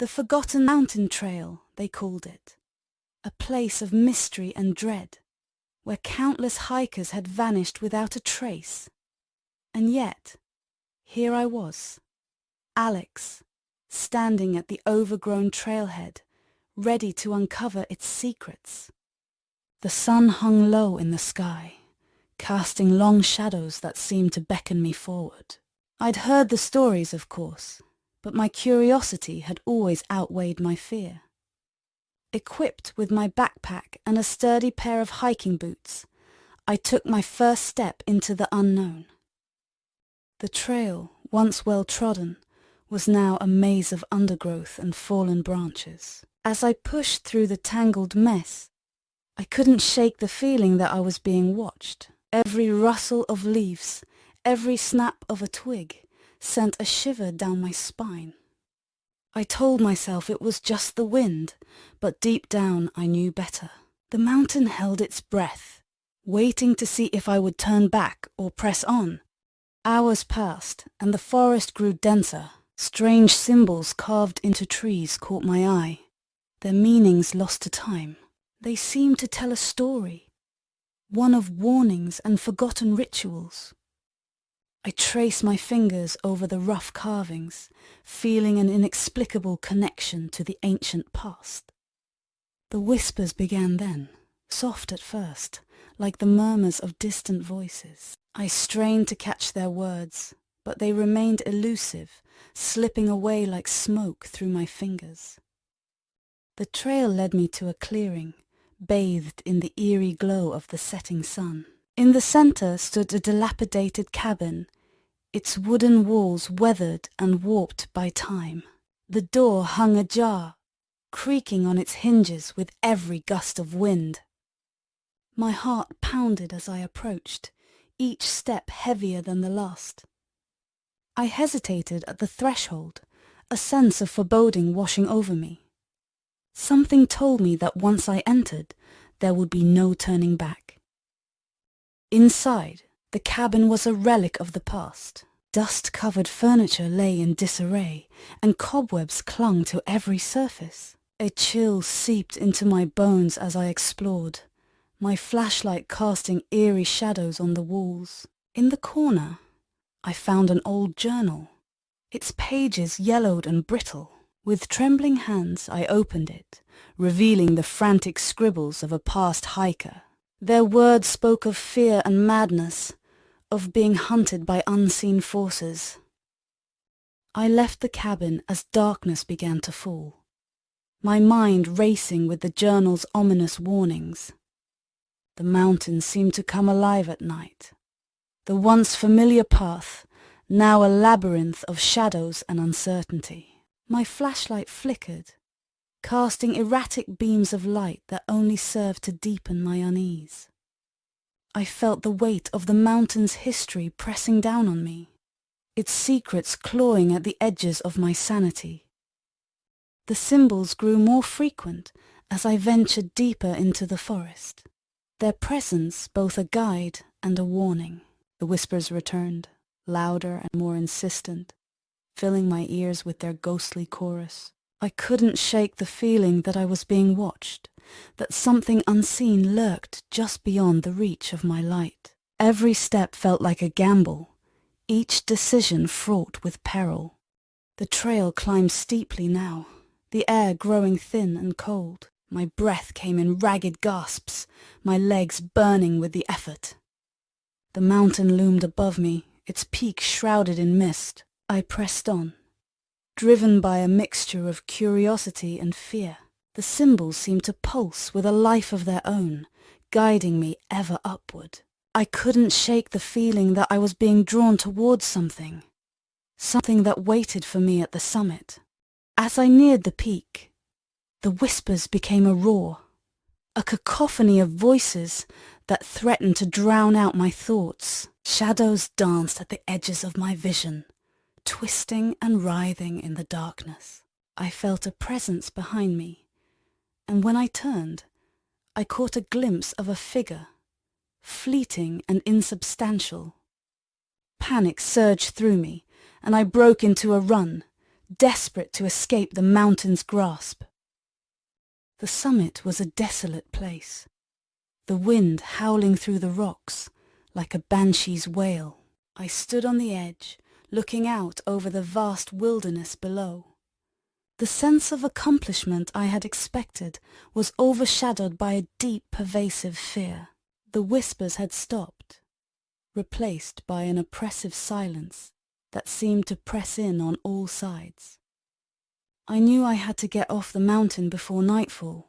The Forgotten Mountain Trail, they called it. A place of mystery and dread, where countless hikers had vanished without a trace. And yet, here I was, Alex, standing at the overgrown trailhead, ready to uncover its secrets. The sun hung low in the sky, casting long shadows that seemed to beckon me forward. I'd heard the stories, of course, but my curiosity had always outweighed my fear. Equipped with my backpack and a sturdy pair of hiking boots, I took my first step into the unknown. The trail, once well trodden, was now a maze of undergrowth and fallen branches. As I pushed through the tangled mess, I couldn't shake the feeling that I was being watched. Every rustle of leaves, every snap of a twig, sent a shiver down my spine. I told myself it was just the wind, but deep down I knew better. The mountain held its breath, waiting to see if I would turn back or press on. Hours passed, and the forest grew denser. Strange symbols carved into trees caught my eye, their meanings lost to time. They seemed to tell a story, one of warnings and forgotten rituals. I traced my fingers over the rough carvings, feeling an inexplicable connection to the ancient past. The whispers began then, soft at first, like the murmurs of distant voices. I strained to catch their words, but they remained elusive, slipping away like smoke through my fingers. The trail led me to a clearing, bathed in the eerie glow of the setting sun. In the center stood a dilapidated cabin, its wooden walls weathered and warped by time. The door hung ajar, creaking on its hinges with every gust of wind. My heart pounded as I approached, each step heavier than the last. I hesitated at the threshold, a sense of foreboding washing over me. Something told me that once I entered, there would be no turning back. Inside, the cabin was a relic of the past. Dust-covered furniture lay in disarray, and cobwebs clung to every surface. A chill seeped into my bones as I explored, my flashlight casting eerie shadows on the walls. In the corner, I found an old journal, its pages yellowed and brittle. With trembling hands, I opened it, revealing the frantic scribbles of a past hiker. Their words spoke of fear and madness, of being hunted by unseen forces. I left the cabin as darkness began to fall, my mind racing with the journal's ominous warnings. The mountains seemed to come alive at night. The once familiar path, now a labyrinth of shadows and uncertainty. My flashlight flickered, casting erratic beams of light that only served to deepen my unease. I felt the weight of the mountain's history pressing down on me, its secrets clawing at the edges of my sanity. The symbols grew more frequent as I ventured deeper into the forest, their presence both a guide and a warning. The whispers returned, louder and more insistent, filling my ears with their ghostly chorus. I couldn't shake the feeling that I was being watched, that something unseen lurked just beyond the reach of my light. Every step felt like a gamble, each decision fraught with peril. The trail climbed steeply now, the air growing thin and cold. My breath came in ragged gasps, my legs burning with the effort. The mountain loomed above me, its peak shrouded in mist. I pressed on, driven by a mixture of curiosity and fear. The symbols seemed to pulse with a life of their own, guiding me ever upward. I couldn't shake the feeling that I was being drawn towards something that waited for me at the summit. As I neared the peak, the whispers became a roar, a cacophony of voices that threatened to drown out my thoughts. Shadows danced at the edges of my vision, twisting and writhing in the darkness. I felt a presence behind me, and when I turned, I caught a glimpse of a figure, fleeting and insubstantial. Panic surged through me, and I broke into a run, desperate to escape the mountain's grasp. The summit was a desolate place, the wind howling through the rocks like a banshee's wail. I stood on the edge, looking out over the vast wilderness below. The sense of accomplishment I had expected was overshadowed by a deep, pervasive fear. The whispers had stopped, replaced by an oppressive silence that seemed to press in on all sides. I knew I had to get off the mountain before nightfall,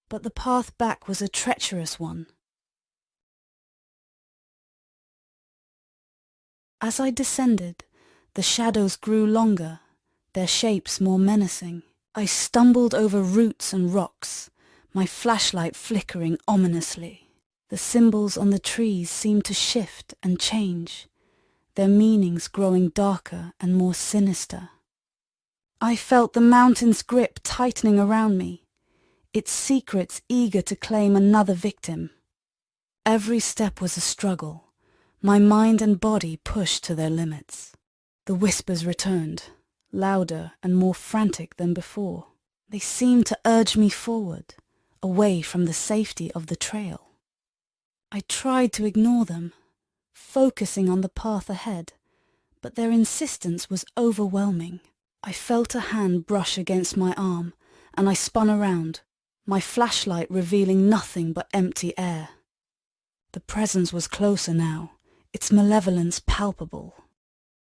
but the path back was a treacherous one. As I descended, the shadows grew longer, their shapes more menacing. I stumbled over roots and rocks, my flashlight flickering ominously. The symbols on the trees seemed to shift and change, their meanings growing darker and more sinister. I felt the mountain's grip tightening around me, its secrets eager to claim another victim. Every step was a struggle, my mind and body pushed to their limits. The whispers returned, louder and more frantic than before. They seemed to urge me forward, away from the safety of the trail. I tried to ignore them, focusing on the path ahead, but their insistence was overwhelming. I felt a hand brush against my arm, and I spun around, my flashlight revealing nothing but empty air. The presence was closer now, its malevolence palpable.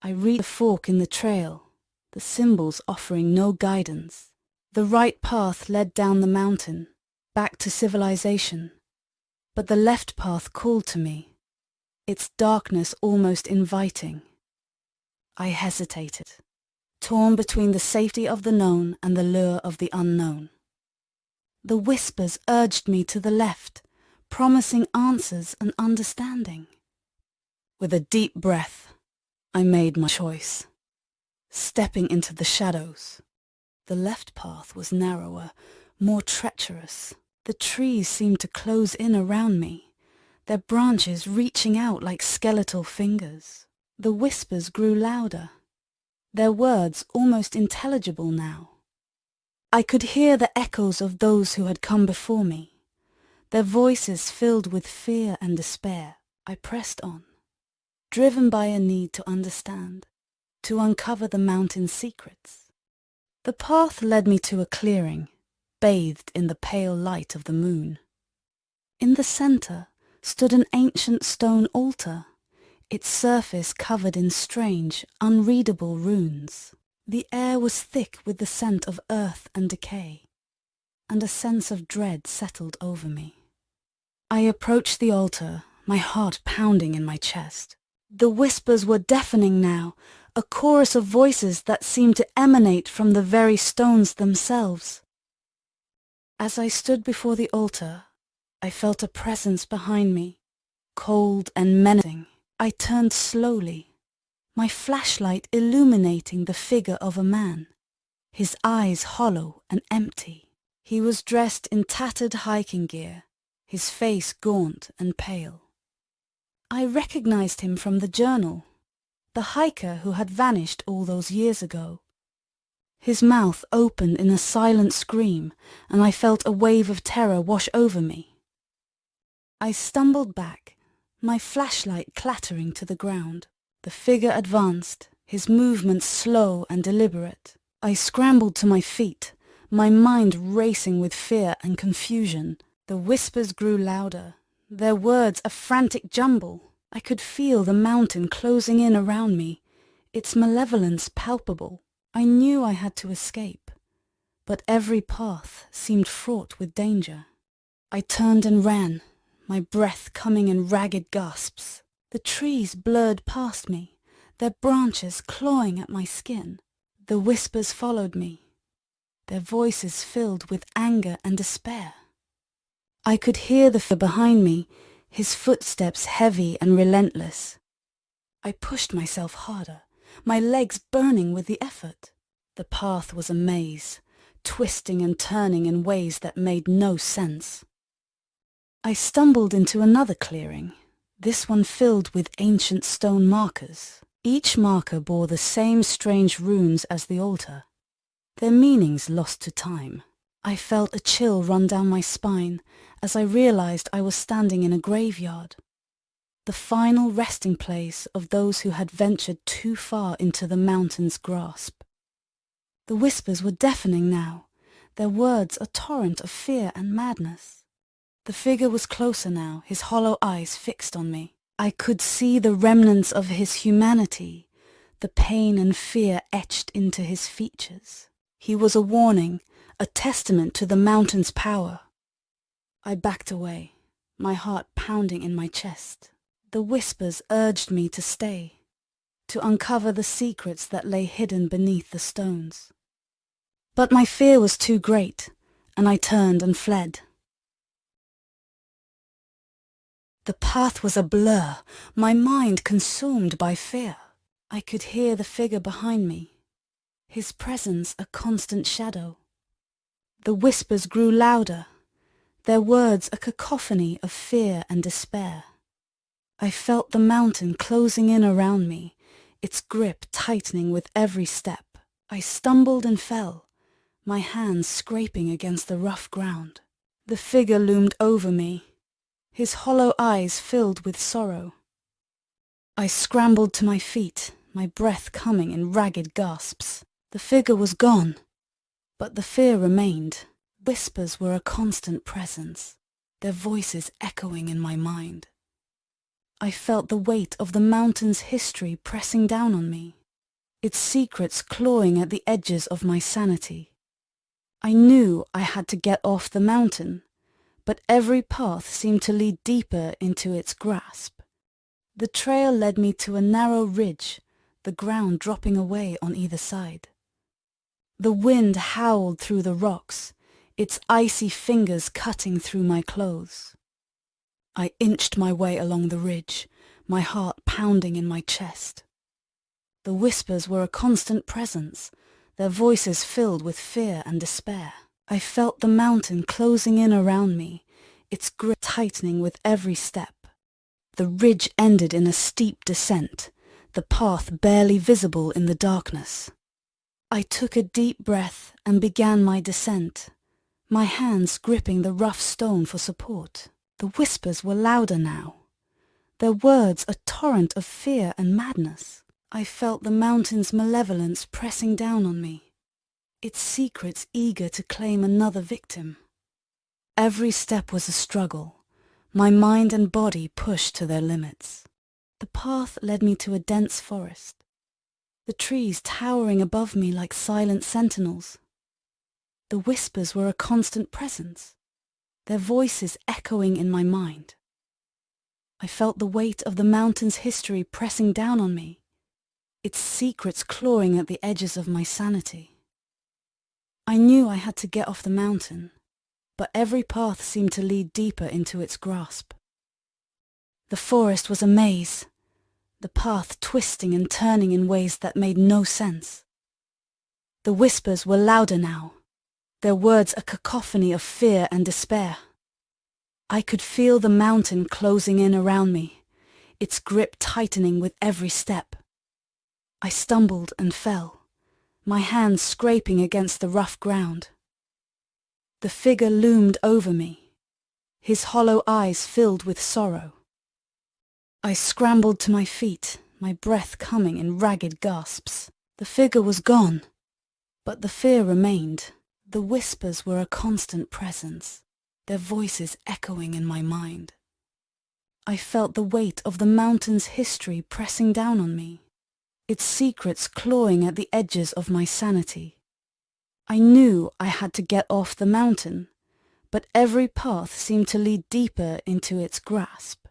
I reached the fork in the trail, the symbols offering no guidance. The right path led down the mountain, back to civilization, but the left path called to me, its darkness almost inviting. I hesitated, torn between the safety of the known and the lure of the unknown. The whispers urged me to the left, promising answers and understanding. With a deep breath, I made my choice, stepping into the shadows. The left path was narrower, more treacherous. The trees seemed to close in around me, their branches reaching out like skeletal fingers. The whispers grew louder, their words almost intelligible now. I could hear the echoes of those who had come before me, their voices filled with fear and despair. I pressed on, driven by a need to understand, to uncover the mountain's secrets. The path led me to a clearing, bathed in the pale light of the moon. In the center stood an ancient stone altar, its surface covered in strange, unreadable runes. The air was thick with the scent of earth and decay, and a sense of dread settled over me. I approached the altar, my heart pounding in my chest. The whispers were deafening now, a chorus of voices that seemed to emanate from the very stones themselves. As I stood before the altar, I felt a presence behind me, cold and menacing. I turned slowly, my flashlight illuminating the figure of a man, his eyes hollow and empty. He was dressed in tattered hiking gear, his face gaunt and pale. I recognized him from the journal, the hiker who had vanished all those years ago. His mouth opened in a silent scream, and I felt a wave of terror wash over me. I stumbled back, my flashlight clattering to the ground. The figure advanced, his movements slow and deliberate. I scrambled to my feet, my mind racing with fear and confusion. The whispers grew louder, their words a frantic jumble. I could feel the mountain closing in around me, its malevolence palpable. I knew I had to escape, but every path seemed fraught with danger. I turned and ran, my breath coming in ragged gasps. The trees blurred past me, their branches clawing at my skin. The whispers followed me, their voices filled with anger and despair. I could hear the fear behind me, his footsteps heavy and relentless. I pushed myself harder, my legs burning with the effort. The path was a maze, twisting and turning in ways that made no sense. I stumbled into another clearing, this one filled with ancient stone markers. Each marker bore the same strange runes as the altar, their meanings lost to time. I felt a chill run down my spine as I realized I was standing in a graveyard, the final resting place of those who had ventured too far into the mountain's grasp. The whispers were deafening now, their words a torrent of fear and madness. The figure was closer now, his hollow eyes fixed on me. I could see the remnants of his humanity, the pain and fear etched into his features. He was a warning, a testament to the mountain's power. I backed away, my heart pounding in my chest. The whispers urged me to stay, to uncover the secrets that lay hidden beneath the stones. But my fear was too great, and I turned and fled. The path was a blur, my mind consumed by fear. I could hear the figure behind me, his presence a constant shadow. The whispers grew louder, their words a cacophony of fear and despair. I felt the mountain closing in around me, its grip tightening with every step. I stumbled and fell, my hands scraping against the rough ground. The figure loomed over me, his hollow eyes filled with sorrow. I scrambled to my feet, my breath coming in ragged gasps. The figure was gone, but the fear remained. Whispers were a constant presence, their voices echoing in my mind. I felt the weight of the mountain's history pressing down on me, its secrets clawing at the edges of my sanity. I knew I had to get off the mountain, but every path seemed to lead deeper into its grasp. The trail led me to a narrow ridge, the ground dropping away on either side. The wind howled through the rocks, its icy fingers cutting through my clothes. I inched my way along the ridge, my heart pounding in my chest. The whispers were a constant presence, their voices filled with fear and despair. I felt the mountain closing in around me, its grip tightening with every step. The ridge ended in a steep descent, the path barely visible in the darkness. I took a deep breath and began my descent, my hands gripping the rough stone for support. The whispers were louder now, their words a torrent of fear and madness. I felt the mountain's malevolence pressing down on me, its secrets eager to claim another victim. Every step was a struggle, my mind and body pushed to their limits. The path led me to a dense forest, the trees towering above me like silent sentinels. The whispers were a constant presence, their voices echoing in my mind. I felt the weight of the mountain's history pressing down on me, its secrets clawing at the edges of my sanity. I knew I had to get off the mountain, but every path seemed to lead deeper into its grasp. The forest was a maze, the path twisting and turning in ways that made no sense. The whispers were louder now, their words a cacophony of fear and despair. I could feel the mountain closing in around me, its grip tightening with every step. I stumbled and fell, my hands scraping against the rough ground. The figure loomed over me, his hollow eyes filled with sorrow. I scrambled to my feet, my breath coming in ragged gasps. The figure was gone, but the fear remained. The whispers were a constant presence, their voices echoing in my mind. I felt the weight of the mountain's history pressing down on me, its secrets clawing at the edges of my sanity. I knew I had to get off the mountain, but every path seemed to lead deeper into its grasp.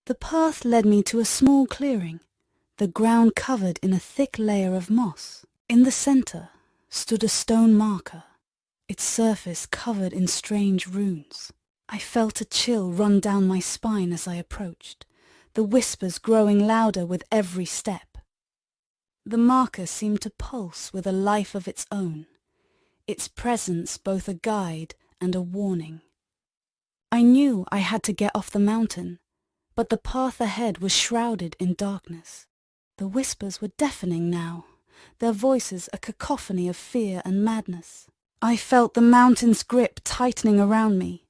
The path led me to a small clearing, the ground covered in a thick layer of moss. In the center stood a stone marker, its surface covered in strange runes. I felt a chill run down my spine as I approached, the whispers growing louder with every step. The marker seemed to pulse with a life of its own, its presence both a guide and a warning. I knew I had to get off the mountain, but the path ahead was shrouded in darkness. The whispers were deafening now, their voices a cacophony of fear and madness. I felt the mountain's grip tightening around me,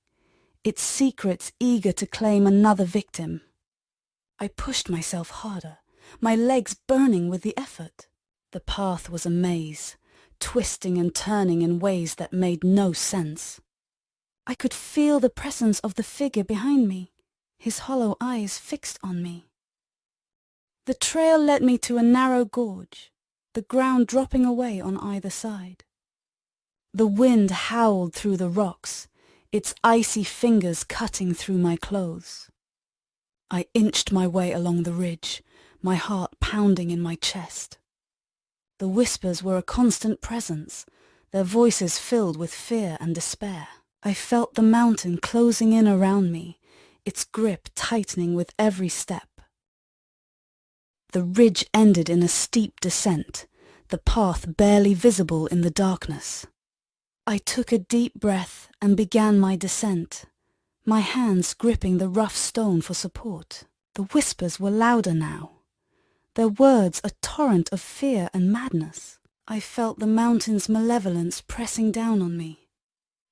its secrets eager to claim another victim. I pushed myself harder, my legs burning with the effort. The path was a maze, twisting and turning in ways that made no sense. I could feel the presence of the figure behind me, his hollow eyes fixed on me. The trail led me to a narrow gorge, the ground dropping away on either side. The wind howled through the rocks, its icy fingers cutting through my clothes. I inched my way along the ridge, my heart pounding in my chest. The whispers were a constant presence, their voices filled with fear and despair. I felt the mountain closing in around me, its grip tightening with every step. The ridge ended in a steep descent, the path barely visible in the darkness. I took a deep breath and began my descent, my hands gripping the rough stone for support. The whispers were louder now, their words a torrent of fear and madness. I felt the mountain's malevolence pressing down on me,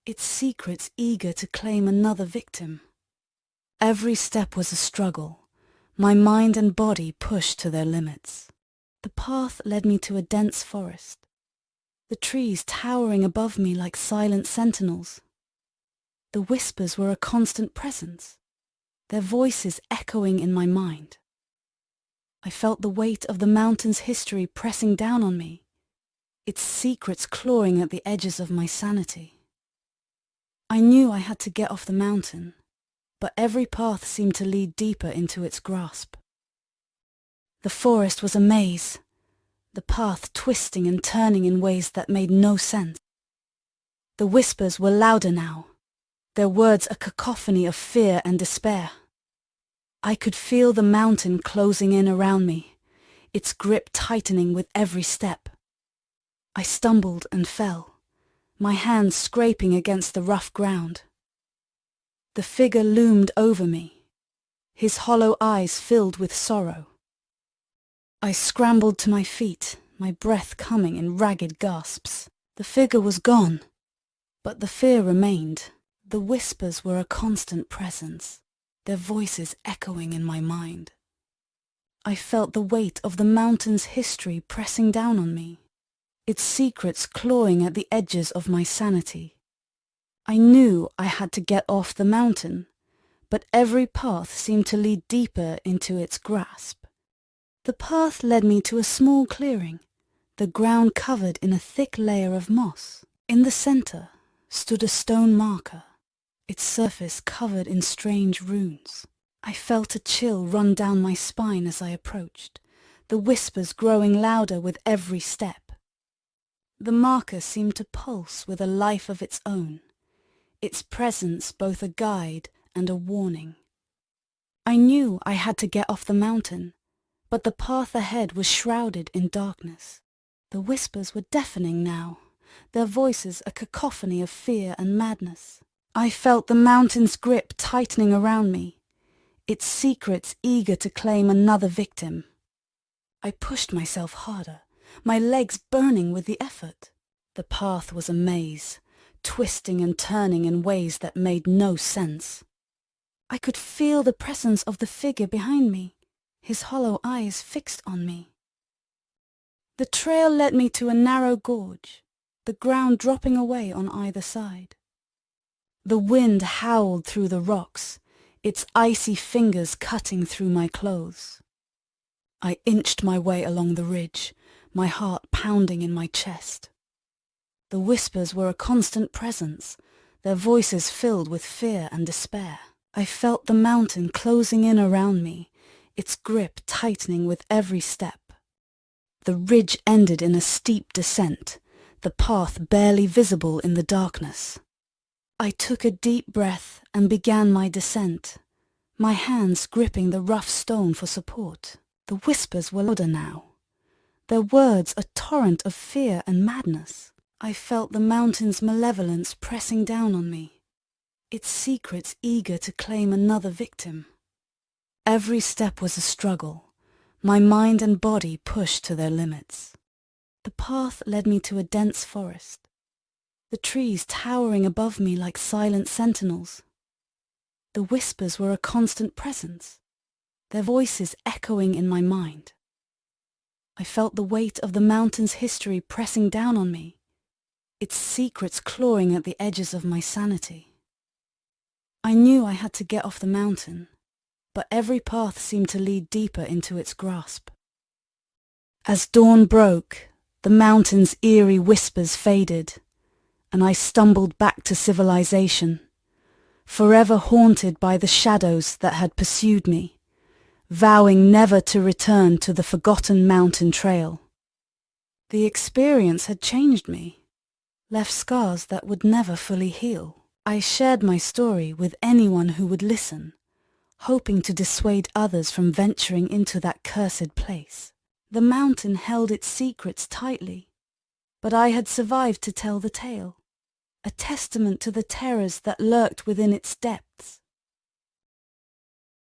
its secrets eager to claim another victim. Every step was a struggle, my mind and body pushed to their limits. The path led me to a dense forest, the trees towering above me like silent sentinels. The whispers were a constant presence, their voices echoing in my mind. I felt the weight of the mountain's history pressing down on me, its secrets clawing at the edges of my sanity. I knew I had to get off the mountain, but every path seemed to lead deeper into its grasp. The forest was a maze, the path twisting and turning in ways that made no sense. The whispers were louder now, their words a cacophony of fear and despair. I could feel the mountain closing in around me, its grip tightening with every step. I stumbled and fell, my hands scraping against the rough ground. The figure loomed over me, his hollow eyes filled with sorrow. I scrambled to my feet, my breath coming in ragged gasps. The figure was gone, but the fear remained. The whispers were a constant presence, their voices echoing in my mind. I felt the weight of the mountain's history pressing down on me, its secrets clawing at the edges of my sanity. I knew I had to get off the mountain, but every path seemed to lead deeper into its grasp. The path led me to a small clearing, the ground covered in a thick layer of moss. In the center stood a stone marker, its surface covered in strange runes. I felt a chill run down my spine as I approached, the whispers growing louder with every step. The marker seemed to pulse with a life of its own, its presence both a guide and a warning. I knew I had to get off the mountain, but the path ahead was shrouded in darkness. The whispers were deafening now, their voices a cacophony of fear and madness. I felt the mountain's grip tightening around me, its secrets eager to claim another victim. I pushed myself harder, my legs burning with the effort. The path was a maze, twisting and turning in ways that made no sense. I could feel the presence of the figure behind me, his hollow eyes fixed on me. The trail led me to a narrow gorge, the ground dropping away on either side. The wind howled through the rocks, its icy fingers cutting through my clothes. I inched my way along the ridge, my heart pounding in my chest. The whispers were a constant presence, their voices filled with fear and despair. I felt the mountain closing in around me, its grip tightening with every step. The ridge ended in a steep descent, the path barely visible in the darkness. I took a deep breath and began my descent, my hands gripping the rough stone for support. The whispers were louder now, their words a torrent of fear and madness. I felt the mountain's malevolence pressing down on me, its secrets eager to claim another victim. Every step was a struggle, my mind and body pushed to their limits. The path led me to a dense forest, the trees towering above me like silent sentinels. The whispers were a constant presence, their voices echoing in my mind. I felt the weight of the mountain's history pressing down on me, its secrets clawing at the edges of my sanity. I knew I had to get off the mountain, but every path seemed to lead deeper into its grasp. As dawn broke, the mountain's eerie whispers faded, and I stumbled back to civilization, forever haunted by the shadows that had pursued me, vowing never to return to the forgotten mountain trail. The experience had changed me, left scars that would never fully heal. I shared my story with anyone who would listen, hoping to dissuade others from venturing into that cursed place. The mountain held its secrets tightly, but I had survived to tell the tale, a testament to the terrors that lurked within its depths.